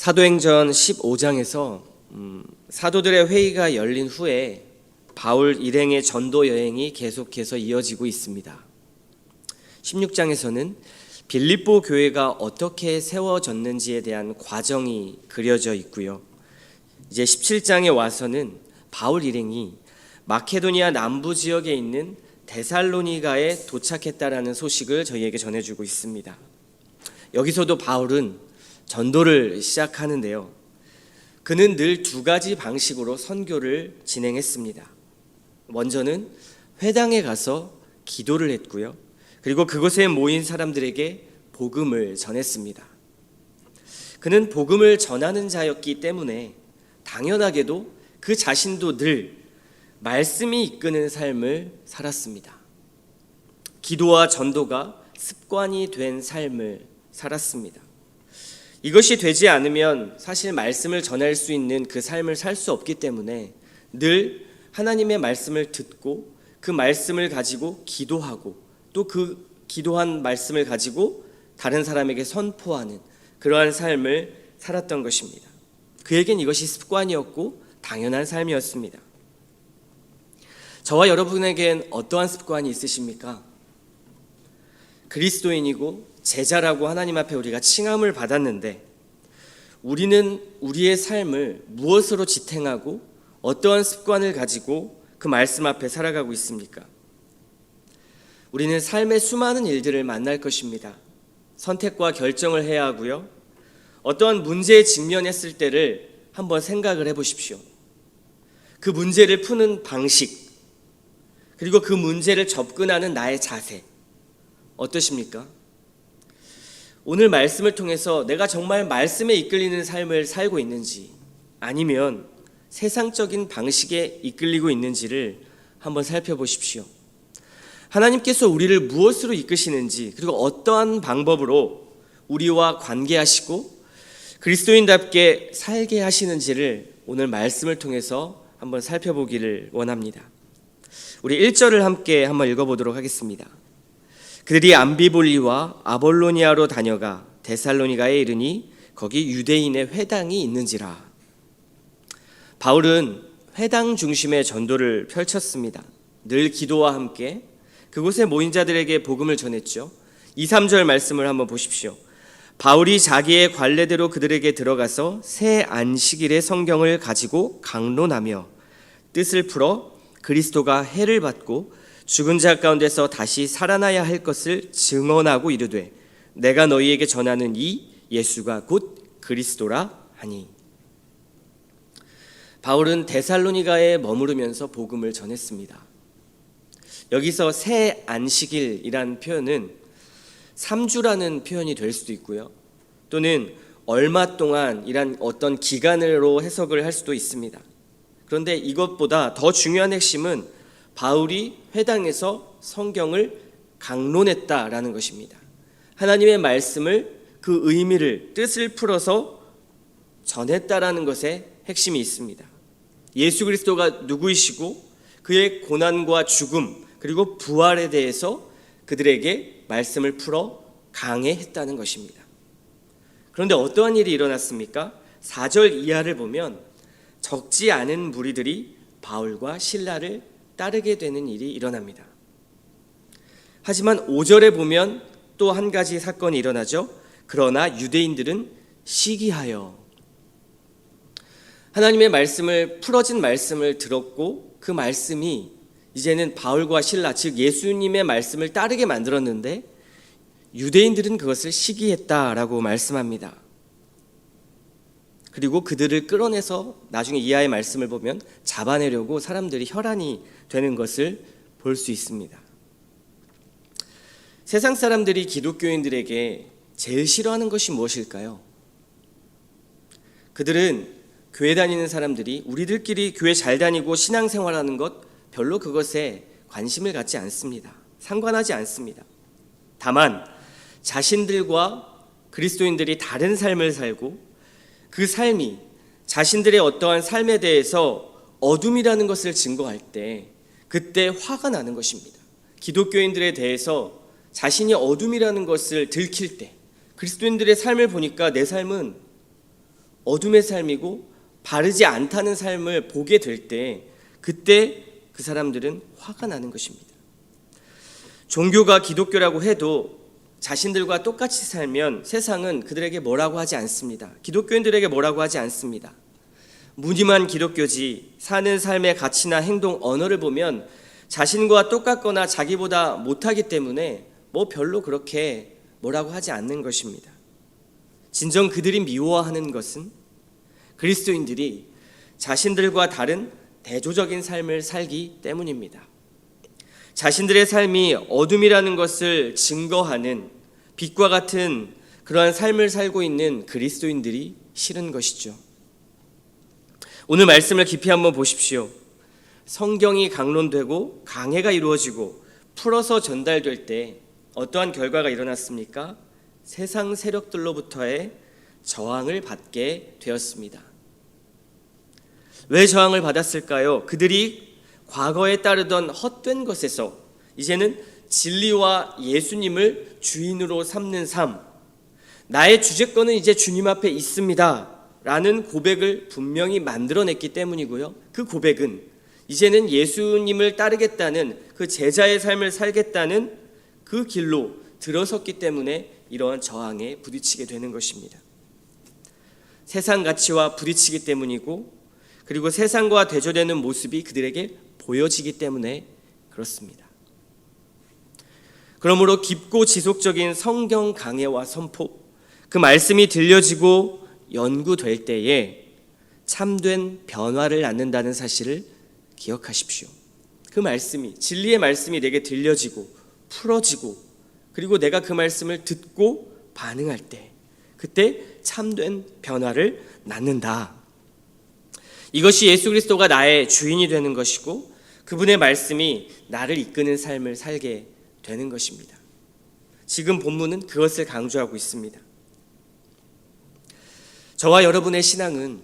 사도행전 15장에서 사도들의 회의가 열린 후에 바울 일행의 전도 여행이 계속해서 이어지고 있습니다. 16장에서는 빌립보 교회가 어떻게 세워졌는지에 대한 과정이 그려져 있고요. 이제 17장에 와서는 바울 일행이 마케도니아 남부 지역에 있는 데살로니가에 도착했다라는 소식을 저희에게 전해주고 있습니다. 여기서도 바울은 전도를 시작하는데요. 그는 늘 두 가지 방식으로 선교를 진행했습니다. 먼저는 회당에 가서 기도를 했고요. 그리고 그곳에 모인 사람들에게 복음을 전했습니다. 그는 복음을 전하는 자였기 때문에 당연하게도 그 자신도 늘 말씀이 이끄는 삶을 살았습니다. 기도와 전도가 습관이 된 삶을 살았습니다. 이것이 되지 않으면 사실 말씀을 전할 수 있는 그 삶을 살 수 없기 때문에 늘 하나님의 말씀을 듣고 그 말씀을 가지고 기도하고 또 그 기도한 말씀을 가지고 다른 사람에게 선포하는 그러한 삶을 살았던 것입니다. 그에겐 이것이 습관이었고 당연한 삶이었습니다. 저와 여러분에겐 어떠한 습관이 있으십니까? 그리스도인이고 제자라고 하나님 앞에 우리가 칭함을 받았는데 우리는 우리의 삶을 무엇으로 지탱하고 어떠한 습관을 가지고 그 말씀 앞에 살아가고 있습니까? 우리는 삶의 수많은 일들을 만날 것입니다. 선택과 결정을 해야 하고요. 어떠한 문제에 직면했을 때를 한번 생각을 해보십시오. 그 문제를 푸는 방식, 그리고 그 문제를 접근하는 나의 자세, 어떠십니까? 오늘 말씀을 통해서 내가 정말 말씀에 이끌리는 삶을 살고 있는지 아니면 세상적인 방식에 이끌리고 있는지를 한번 살펴보십시오. 하나님께서 우리를 무엇으로 이끄시는지 그리고 어떠한 방법으로 우리와 관계하시고 그리스도인답게 살게 하시는지를 오늘 말씀을 통해서 한번 살펴보기를 원합니다. 우리 1절을 함께 한번 읽어보도록 하겠습니다. 그들이 암비볼리와 아볼로니아로 다녀가 데살로니가에 이르니 거기 유대인의 회당이 있는지라. 바울은 회당 중심의 전도를 펼쳤습니다. 늘 기도와 함께 그곳에 모인 자들에게 복음을 전했죠. 2, 3절 말씀을 한번 보십시오. 바울이 자기의 관례대로 그들에게 들어가서 새 안식일의 성경을 가지고 강론하며 뜻을 풀어 그리스도가 해를 받고 죽은 자 가운데서 다시 살아나야 할 것을 증언하고 이르되 내가 너희에게 전하는 이 예수가 곧 그리스도라 하니. 바울은 데살로니가에 머무르면서 복음을 전했습니다. 여기서 새 안식일이란 표현은 3주라는 표현이 될 수도 있고요. 또는 얼마 동안이란 어떤 기간으로 해석을 할 수도 있습니다. 그런데 이것보다 더 중요한 핵심은 바울이 회당에서 성경을 강론했다라는 것입니다. 하나님의 말씀을 그 의미를 뜻을 풀어서 전했다라는 것에 핵심이 있습니다. 예수 그리스도가 누구이시고 그의 고난과 죽음 그리고 부활에 대해서 그들에게 말씀을 풀어 강해했다는 것입니다. 그런데 어떠한 일이 일어났습니까? 4절 이하를 보면 적지 않은 무리들이 바울과 실라를 따르게 되는 일이 일어납니다. 하지만 5절에 보면 또 한 가지 사건이 일어나죠. 그러나 유대인들은 시기하여 하나님의 말씀을 풀어진 말씀을 들었고 그 말씀이 이제는 바울과 실라 즉 예수님의 말씀을 따르게 만들었는데 유대인들은 그것을 시기했다라고 말씀합니다. 그리고 그들을 끌어내서 나중에 이하의 말씀을 보면 잡아내려고 사람들이 혈안이 되는 것을 볼 수 있습니다. 세상 사람들이 기독교인들에게 제일 싫어하는 것이 무엇일까요? 그들은 교회 다니는 사람들이 우리들끼리 교회 잘 다니고 신앙생활하는 것 별로 그것에 관심을 갖지 않습니다. 상관하지 않습니다. 다만 자신들과 그리스도인들이 다른 삶을 살고 그 삶이 자신들의 어떠한 삶에 대해서 어둠이라는 것을 증거할 때 그때 화가 나는 것입니다. 기독교인들에 대해서 자신이 어둠이라는 것을 들킬 때 그리스도인들의 삶을 보니까 내 삶은 어둠의 삶이고 바르지 않다는 삶을 보게 될 때 그때 그 사람들은 화가 나는 것입니다. 종교가 기독교라고 해도 자신들과 똑같이 살면 세상은 그들에게 뭐라고 하지 않습니다. 기독교인들에게 뭐라고 하지 않습니다. 무늬만 기독교지 사는 삶의 가치나 행동, 언어를 보면 자신과 똑같거나 자기보다 못하기 때문에 뭐 별로 그렇게 뭐라고 하지 않는 것입니다. 진정 그들이 미워하는 것은 그리스도인들이 자신들과 다른 대조적인 삶을 살기 때문입니다. 자신들의 삶이 어둠이라는 것을 증거하는 빛과 같은 그러한 삶을 살고 있는 그리스도인들이 싫은 것이죠. 오늘 말씀을 깊이 한번 보십시오. 성경이 강론되고 강해가 이루어지고 풀어서 전달될 때 어떠한 결과가 일어났습니까? 세상 세력들로부터의 저항을 받게 되었습니다. 왜 저항을 받았을까요? 그들이 과거에 따르던 헛된 것에서 이제는 진리와 예수님을 주인으로 삼는 삶, 나의 주제권은 이제 주님 앞에 있습니다 라는 고백을 분명히 만들어냈기 때문이고요. 그 고백은 이제는 예수님을 따르겠다는 그 제자의 삶을 살겠다는 그 길로 들어섰기 때문에 이러한 저항에 부딪히게 되는 것입니다. 세상 가치와 부딪히기 때문이고, 그리고 세상과 대조되는 모습이 그들에게 보여지기 때문에 그렇습니다. 그러므로 깊고 지속적인 성경 강해와 선포, 그 말씀이 들려지고 연구될 때에 참된 변화를 낳는다는 사실을 기억하십시오. 그 말씀이, 진리의 말씀이 내게 들려지고 풀어지고, 그리고 내가 그 말씀을 듣고 반응할 때 그때 참된 변화를 낳는다. 이것이 예수 그리스도가 나의 주인이 되는 것이고 그분의 말씀이 나를 이끄는 삶을 살게 되는 것입니다. 지금 본문은 그것을 강조하고 있습니다. 저와 여러분의 신앙은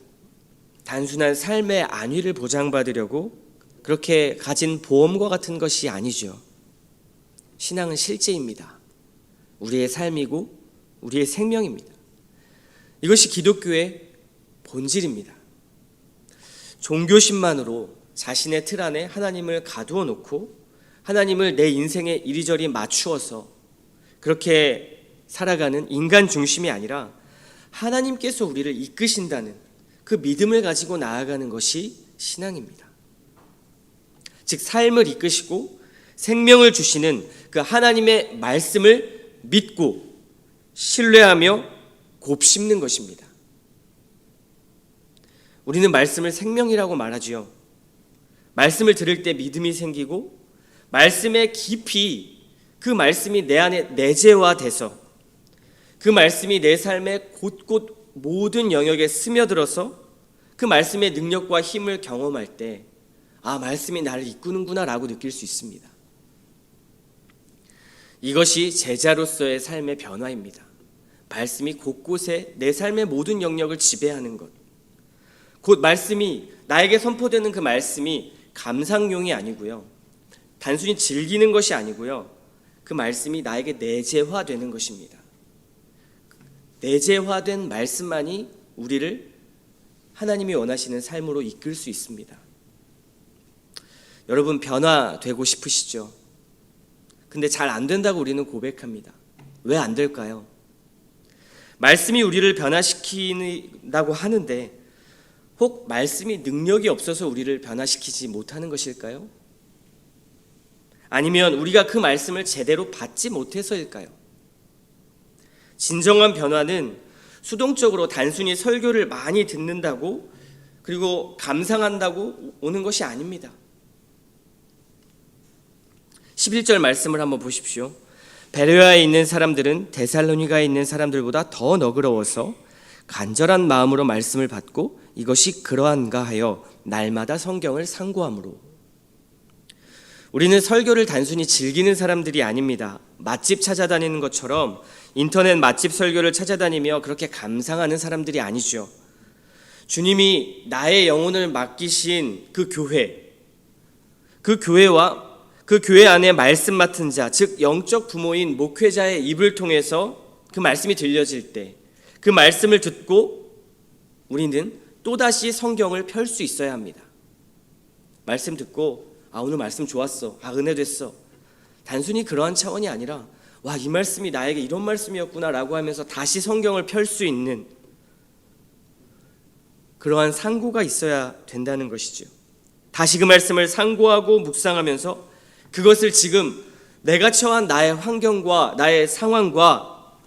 단순한 삶의 안위를 보장받으려고 그렇게 가진 보험과 같은 것이 아니죠. 신앙은 실제입니다. 우리의 삶이고 우리의 생명입니다. 이것이 기독교의 본질입니다. 종교심만으로 자신의 틀 안에 하나님을 가두어 놓고 하나님을 내 인생에 이리저리 맞추어서 그렇게 살아가는 인간 중심이 아니라 하나님께서 우리를 이끄신다는 그 믿음을 가지고 나아가는 것이 신앙입니다. 즉 삶을 이끄시고 생명을 주시는 그 하나님의 말씀을 믿고 신뢰하며 곱씹는 것입니다. 우리는 말씀을 생명이라고 말하지요. 말씀을 들을 때 믿음이 생기고 말씀에 깊이 그 말씀이 내 안에 내재화돼서 그 말씀이 내 삶의 곳곳 모든 영역에 스며들어서 그 말씀의 능력과 힘을 경험할 때 아, 말씀이 나를 이끄는구나 라고 느낄 수 있습니다. 이것이 제자로서의 삶의 변화입니다. 말씀이 곳곳에 내 삶의 모든 영역을 지배하는 것. 곧 말씀이 나에게 선포되는 그 말씀이 감상용이 아니고요. 단순히 즐기는 것이 아니고요. 그 말씀이 나에게 내재화되는 것입니다. 내재화된 말씀만이 우리를 하나님이 원하시는 삶으로 이끌 수 있습니다. 여러분 변화되고 싶으시죠? 근데 잘 안 된다고 우리는 고백합니다. 왜 안 될까요? 말씀이 우리를 변화시킨다고 하는데 혹 말씀이 능력이 없어서 우리를 변화시키지 못하는 것일까요? 아니면 우리가 그 말씀을 제대로 받지 못해서일까요? 진정한 변화는 수동적으로 단순히 설교를 많이 듣는다고 그리고 감상한다고 오는 것이 아닙니다. 11절 말씀을 한번 보십시오. 베레아에 있는 사람들은 데살로니가에 있는 사람들보다 더 너그러워서 간절한 마음으로 말씀을 받고 이것이 그러한가 하여 날마다 성경을 상고함으로. 우리는 설교를 단순히 즐기는 사람들이 아닙니다. 맛집 찾아다니는 것처럼 인터넷 맛집 설교를 찾아다니며 그렇게 감상하는 사람들이 아니죠. 주님이 나의 영혼을 맡기신 그 교회와 그 교회 안에 말씀 맡은 자, 즉 영적 부모인 목회자의 입을 통해서 그 말씀이 들려질 때 그 말씀을 듣고 우리는 또다시 성경을 펼 수 있어야 합니다. 말씀 듣고 오늘 말씀 좋았어. 은혜 됐어. 단순히 그러한 차원이 아니라 이 말씀이 나에게 이런 말씀이었구나 라고 하면서 다시 성경을 펼 수 있는 그러한 상고가 있어야 된다는 것이죠. 다시 그 말씀을 상고하고 묵상하면서 그것을 지금 내가 처한 나의 환경과 나의 상황과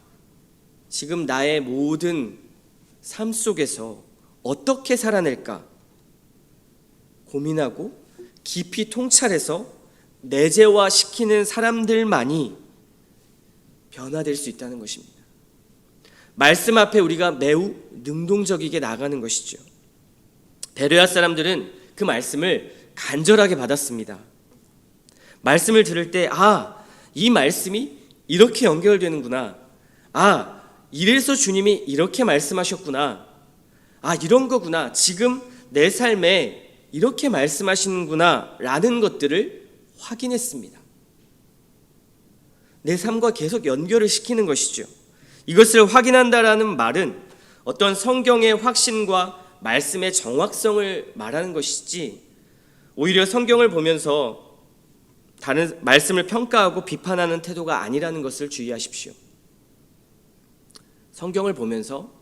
지금 나의 모든 삶 속에서 어떻게 살아낼까 고민하고 깊이 통찰해서 내재화시키는 사람들만이 변화될 수 있다는 것입니다. 말씀 앞에 우리가 매우 능동적이게 나가는 것이죠. 베레아 사람들은 그 말씀을 간절하게 받았습니다. 말씀을 들을 때 이 말씀이 이렇게 연결되는구나. 이래서 주님이 이렇게 말씀하셨구나. 이런 거구나. 지금 내 삶에 이렇게 말씀하시는구나 라는 것들을 확인했습니다. 내 삶과 계속 연결을 시키는 것이죠. 이것을 확인한다라는 말은 어떤 성경의 확신과 말씀의 정확성을 말하는 것이지 오히려 성경을 보면서 다른 말씀을 평가하고 비판하는 태도가 아니라는 것을 주의하십시오. 성경을 보면서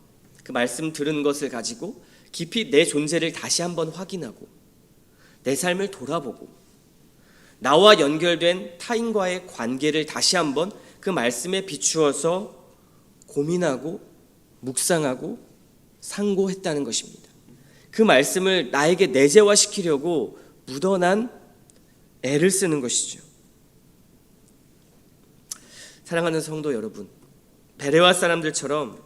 그 말씀 들은 것을 가지고 깊이 내 존재를 다시 한번 확인하고 내 삶을 돌아보고 나와 연결된 타인과의 관계를 다시 한번 그 말씀에 비추어서 고민하고 묵상하고 상고했다는 것입니다. 그 말씀을 나에게 내재화시키려고 묻어난 애를 쓰는 것이죠. 사랑하는 성도 여러분, 베레아 사람들처럼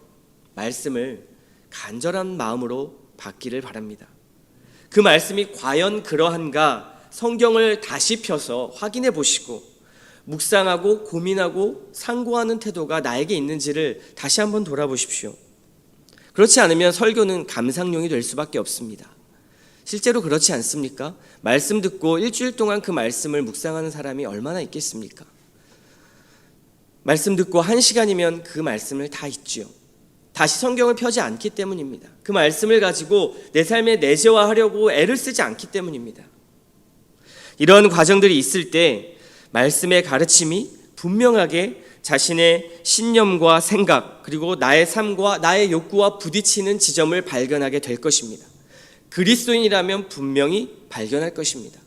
말씀을 간절한 마음으로 받기를 바랍니다. 그 말씀이 과연 그러한가 성경을 다시 펴서 확인해 보시고 묵상하고 고민하고 상고하는 태도가 나에게 있는지를 다시 한번 돌아보십시오. 그렇지 않으면 설교는 감상용이 될 수밖에 없습니다. 실제로 그렇지 않습니까? 말씀 듣고 일주일 동안 그 말씀을 묵상하는 사람이 얼마나 있겠습니까? 말씀 듣고 1시간이면 그 말씀을 다 잊지요. 다시 성경을 펴지 않기 때문입니다. 그 말씀을 가지고 내 삶에 내재화하려고 애를 쓰지 않기 때문입니다. 이런 과정들이 있을 때 말씀의 가르침이 분명하게 자신의 신념과 생각 그리고 나의 삶과 나의 욕구와 부딪히는 지점을 발견하게 될 것입니다. 그리스도인이라면 분명히 발견할 것입니다.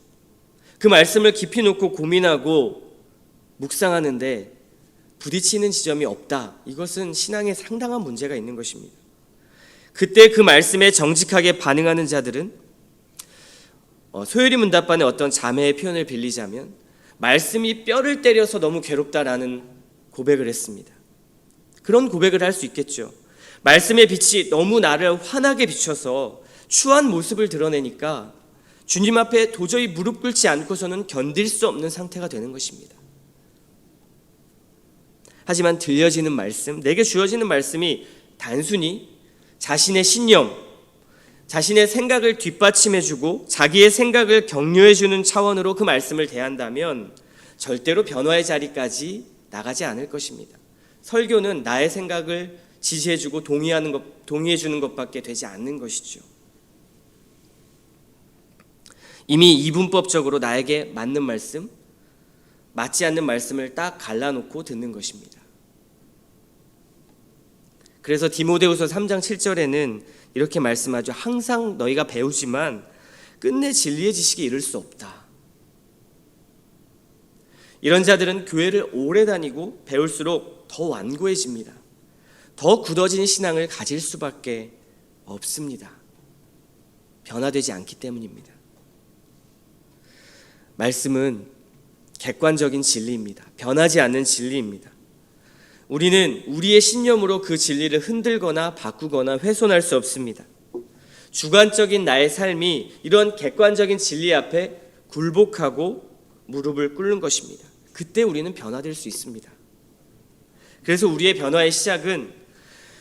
그 말씀을 깊이 놓고 고민하고 묵상하는데 부딪히는 지점이 없다. 이것은 신앙에 상당한 문제가 있는 것입니다. 그때 그 말씀에 정직하게 반응하는 자들은 소요리 문답반의 어떤 자매의 표현을 빌리자면 말씀이 뼈를 때려서 너무 괴롭다라는 고백을 했습니다. 그런 고백을 할 수 있겠죠. 말씀의 빛이 너무 나를 환하게 비춰서 추한 모습을 드러내니까 주님 앞에 도저히 무릎 꿇지 않고서는 견딜 수 없는 상태가 되는 것입니다. 하지만 들려지는 말씀, 내게 주어지는 말씀이 단순히 자신의 신념, 자신의 생각을 뒷받침해주고 자기의 생각을 격려해주는 차원으로 그 말씀을 대한다면 절대로 변화의 자리까지 나가지 않을 것입니다. 설교는 나의 생각을 지지해주고 동의해주는 것밖에 되지 않는 것이죠. 이미 이분법적으로 나에게 맞는 말씀, 맞지 않는 말씀을 딱 갈라놓고 듣는 것입니다. 그래서 디모데후서 3장 7절에는 이렇게 말씀하죠. 항상 너희가 배우지만 끝내 진리의 지식에 이를 수 없다. 이런 자들은 교회를 오래 다니고 배울수록 더 완고해집니다. 더 굳어진 신앙을 가질 수밖에 없습니다. 변화되지 않기 때문입니다. 말씀은 객관적인 진리입니다. 변하지 않는 진리입니다. 우리는 우리의 신념으로 그 진리를 흔들거나 바꾸거나 훼손할 수 없습니다. 주관적인 나의 삶이 이런 객관적인 진리 앞에 굴복하고 무릎을 꿇는 것입니다. 그때 우리는 변화될 수 있습니다. 그래서 우리의 변화의 시작은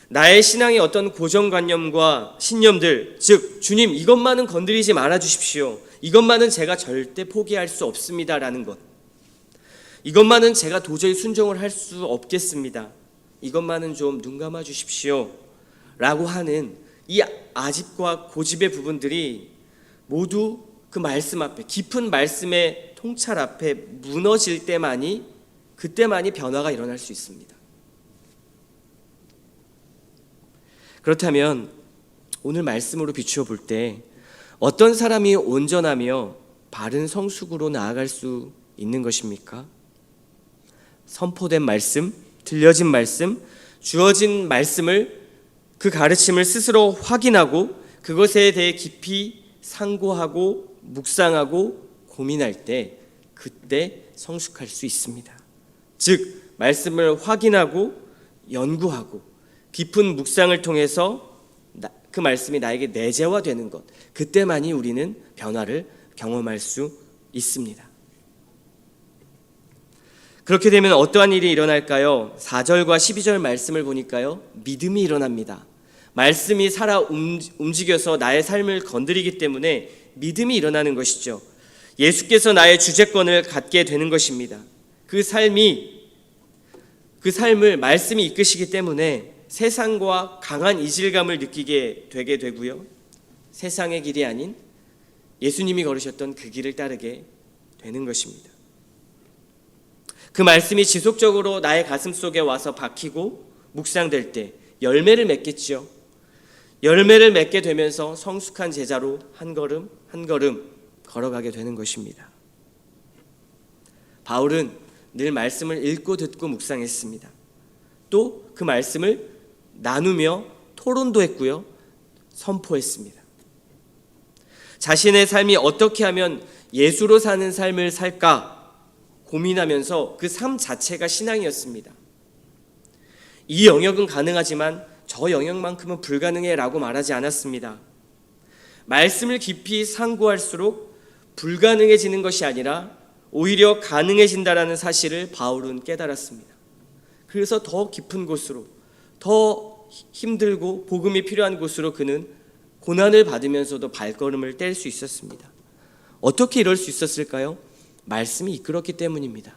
나의 신앙의 어떤 고정관념과 신념들, 즉 주님 이것만은 건드리지 말아주십시오. 이것만은 제가 절대 포기할 수 없습니다라는 것. 이것만은 제가 도저히 순종을 할 수 없겠습니다. 이것만은 좀 눈 감아 주십시오 라고 하는 이 아집과 고집의 부분들이 모두 그 말씀 앞에, 깊은 말씀의 통찰 앞에 무너질 때만이, 그때만이 변화가 일어날 수 있습니다. 그렇다면 오늘 말씀으로 비추어 볼 때 어떤 사람이 온전하며 바른 성숙으로 나아갈 수 있는 것입니까? 선포된 말씀, 들려진 말씀, 주어진 말씀을, 그 가르침을 스스로 확인하고 그것에 대해 깊이 상고하고 묵상하고 고민할 때, 그때 성숙할 수 있습니다. 즉 말씀을 확인하고 연구하고 깊은 묵상을 통해서 그 말씀이 나에게 내재화되는 것, 그때만이 우리는 변화를 경험할 수 있습니다. 그렇게 되면 어떠한 일이 일어날까요? 4절과 12절 말씀을 보니까요, 믿음이 일어납니다. 말씀이 살아 움직여서 나의 삶을 건드리기 때문에 믿음이 일어나는 것이죠. 예수께서 나의 주재권을 갖게 되는 것입니다. 그 삶을 말씀이 이끄시기 때문에 세상과 강한 이질감을 느끼게 되게 되고요, 세상의 길이 아닌 예수님이 걸으셨던 그 길을 따르게 되는 것입니다. 그 말씀이 지속적으로 나의 가슴 속에 와서 박히고 묵상될 때 열매를 맺겠죠. 열매를 맺게 되면서 성숙한 제자로 한 걸음 한 걸음 걸어가게 되는 것입니다. 바울은 늘 말씀을 읽고 듣고 묵상했습니다. 또 그 말씀을 나누며 토론도 했고요, 선포했습니다. 자신의 삶이 어떻게 하면 예수로 사는 삶을 살까 고민하면서 그 삶 자체가 신앙이었습니다. 이 영역은 가능하지만 저 영역만큼은 불가능해 라고 말하지 않았습니다. 말씀을 깊이 상고할수록 불가능해지는 것이 아니라 오히려 가능해진다라는 사실을 바울은 깨달았습니다. 그래서 더 깊은 곳으로, 더 힘들고 복음이 필요한 곳으로 그는 고난을 받으면서도 발걸음을 뗄 수 있었습니다. 어떻게 이럴 수 있었을까요? 말씀이 이끌었기 때문입니다.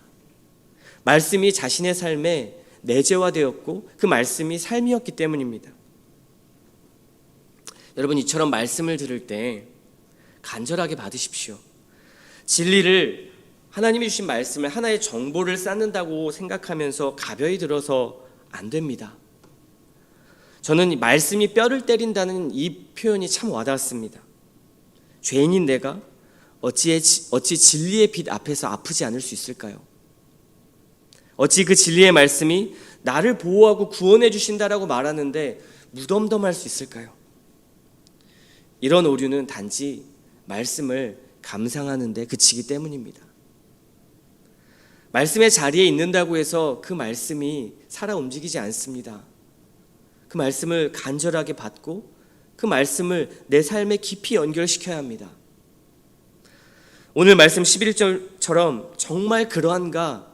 말씀이 자신의 삶에 내재화되었고 그 말씀이 삶이었기 때문입니다. 여러분, 이처럼 말씀을 들을 때 간절하게 받으십시오. 진리를, 하나님이 주신 말씀을 하나의 정보를 쌓는다고 생각하면서 가벼이 들어서 안 됩니다. 저는 말씀이 뼈를 때린다는 이 표현이 참 와닿았습니다. 죄인인 내가 어찌 진리의 빛 앞에서 아프지 않을 수 있을까요? 어찌 그 진리의 말씀이 나를 보호하고 구원해 주신다라고 말하는데 무덤덤할 수 있을까요? 이런 오류는 단지 말씀을 감상하는 데 그치기 때문입니다. 말씀의 자리에 있는다고 해서 그 말씀이 살아 움직이지 않습니다. 그 말씀을 간절하게 받고 그 말씀을 내 삶에 깊이 연결시켜야 합니다. 오늘 말씀 11절처럼 정말 그러한가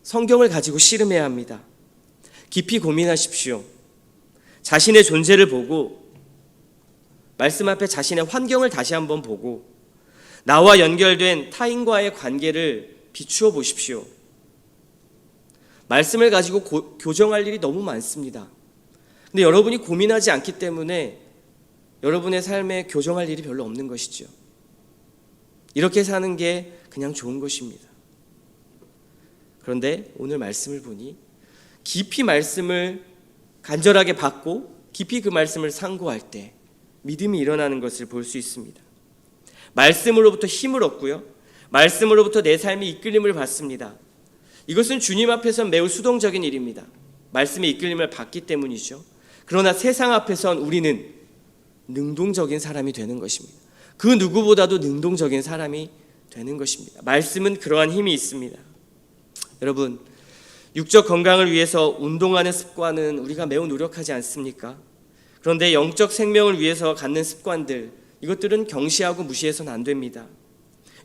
성경을 가지고 씨름해야 합니다. 깊이 고민하십시오. 자신의 존재를 보고 말씀 앞에 자신의 환경을 다시 한번 보고 나와 연결된 타인과의 관계를 비추어 보십시오. 말씀을 가지고 교정할 일이 너무 많습니다. 근데 여러분이 고민하지 않기 때문에 여러분의 삶에 교정할 일이 별로 없는 것이죠. 이렇게 사는 게 그냥 좋은 것입니다. 그런데 오늘 말씀을 보니 깊이 말씀을 간절하게 받고 깊이 그 말씀을 상고할 때 믿음이 일어나는 것을 볼 수 있습니다. 말씀으로부터 힘을 얻고요, 말씀으로부터 내 삶이 이끌림을 받습니다. 이것은 주님 앞에서 매우 수동적인 일입니다. 말씀의 이끌림을 받기 때문이죠. 그러나 세상 앞에선 우리는 능동적인 사람이 되는 것입니다. 그 누구보다도 능동적인 사람이 되는 것입니다. 말씀은 그러한 힘이 있습니다. 여러분, 육적 건강을 위해서 운동하는 습관은 우리가 매우 노력하지 않습니까? 그런데 영적 생명을 위해서 갖는 습관들, 이것들은 경시하고 무시해서는 안 됩니다.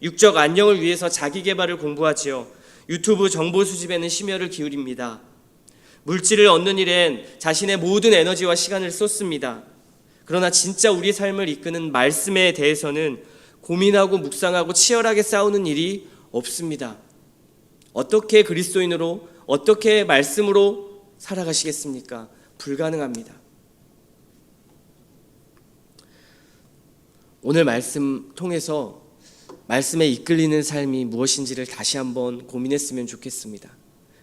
육적 안녕을 위해서 자기 개발을 공부하지요. 유튜브 정보 수집에는 심혈을 기울입니다. 물질을 얻는 일엔 자신의 모든 에너지와 시간을 쏟습니다. 그러나 진짜 우리 삶을 이끄는 말씀에 대해서는 고민하고 묵상하고 치열하게 싸우는 일이 없습니다. 어떻게 그리스도인으로, 어떻게 말씀으로 살아가시겠습니까? 불가능합니다. 오늘 말씀 통해서 말씀에 이끌리는 삶이 무엇인지를 다시 한번 고민했으면 좋겠습니다.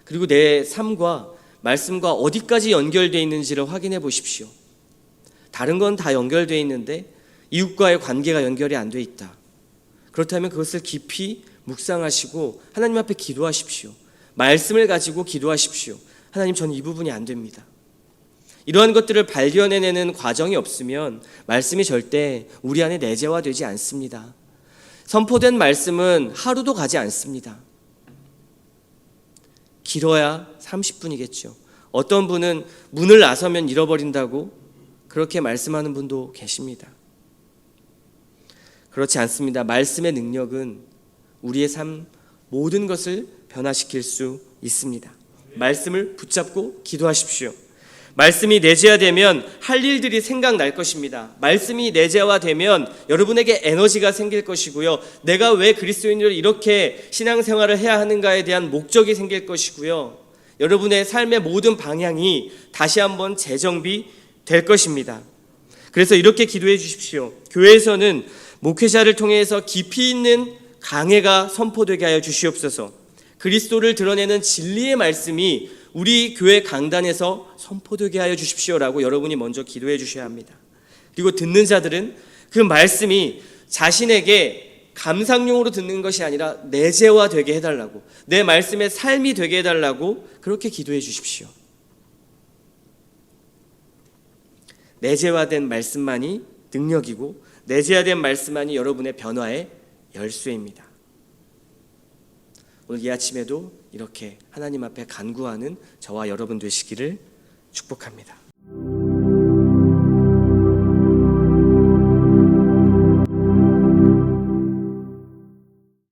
그리고 내 삶과 말씀과 어디까지 연결되어 있는지를 확인해 보십시오. 다른 건 다 연결되어 있는데 이웃과의 관계가 연결이 안 돼 있다. 그렇다면 그것을 깊이 묵상하시고 하나님 앞에 기도하십시오. 말씀을 가지고 기도하십시오. 하나님, 저는 이 부분이 안 됩니다. 이러한 것들을 발견해내는 과정이 없으면 말씀이 절대 우리 안에 내재화되지 않습니다. 선포된 말씀은 하루도 가지 않습니다. 길어야 30분이겠죠. 어떤 분은 문을 나서면 잃어버린다고 그렇게 말씀하는 분도 계십니다. 그렇지 않습니다. 말씀의 능력은 우리의 삶 모든 것을 변화시킬 수 있습니다. 말씀을 붙잡고 기도하십시오. 말씀이 내재화되면 할 일들이 생각날 것입니다. 말씀이 내재화되면 여러분에게 에너지가 생길 것이고요. 내가 왜 그리스도인으로 이렇게 신앙생활을 해야 하는가에 대한 목적이 생길 것이고요. 여러분의 삶의 모든 방향이 다시 한번 재정비될 것입니다. 그래서 이렇게 기도해 주십시오. 교회에서는 목회자를 통해서 깊이 있는 강해가 선포되게 하여 주시옵소서. 그리스도를 드러내는 진리의 말씀이 우리 교회 강단에서 선포되게 하여 주십시오라고 여러분이 먼저 기도해 주셔야 합니다. 그리고 듣는 자들은 그 말씀이 자신에게 감상용으로 듣는 것이 아니라 내재화되게 해달라고, 내 말씀의 삶이 되게 해달라고 그렇게 기도해 주십시오. 내재화된 말씀만이 능력이고 내재화된 말씀만이 여러분의 변화의 열쇠입니다. 오늘 이 아침에도 이렇게 하나님 앞에 간구하는 저와 여러분 되시기를 축복합니다.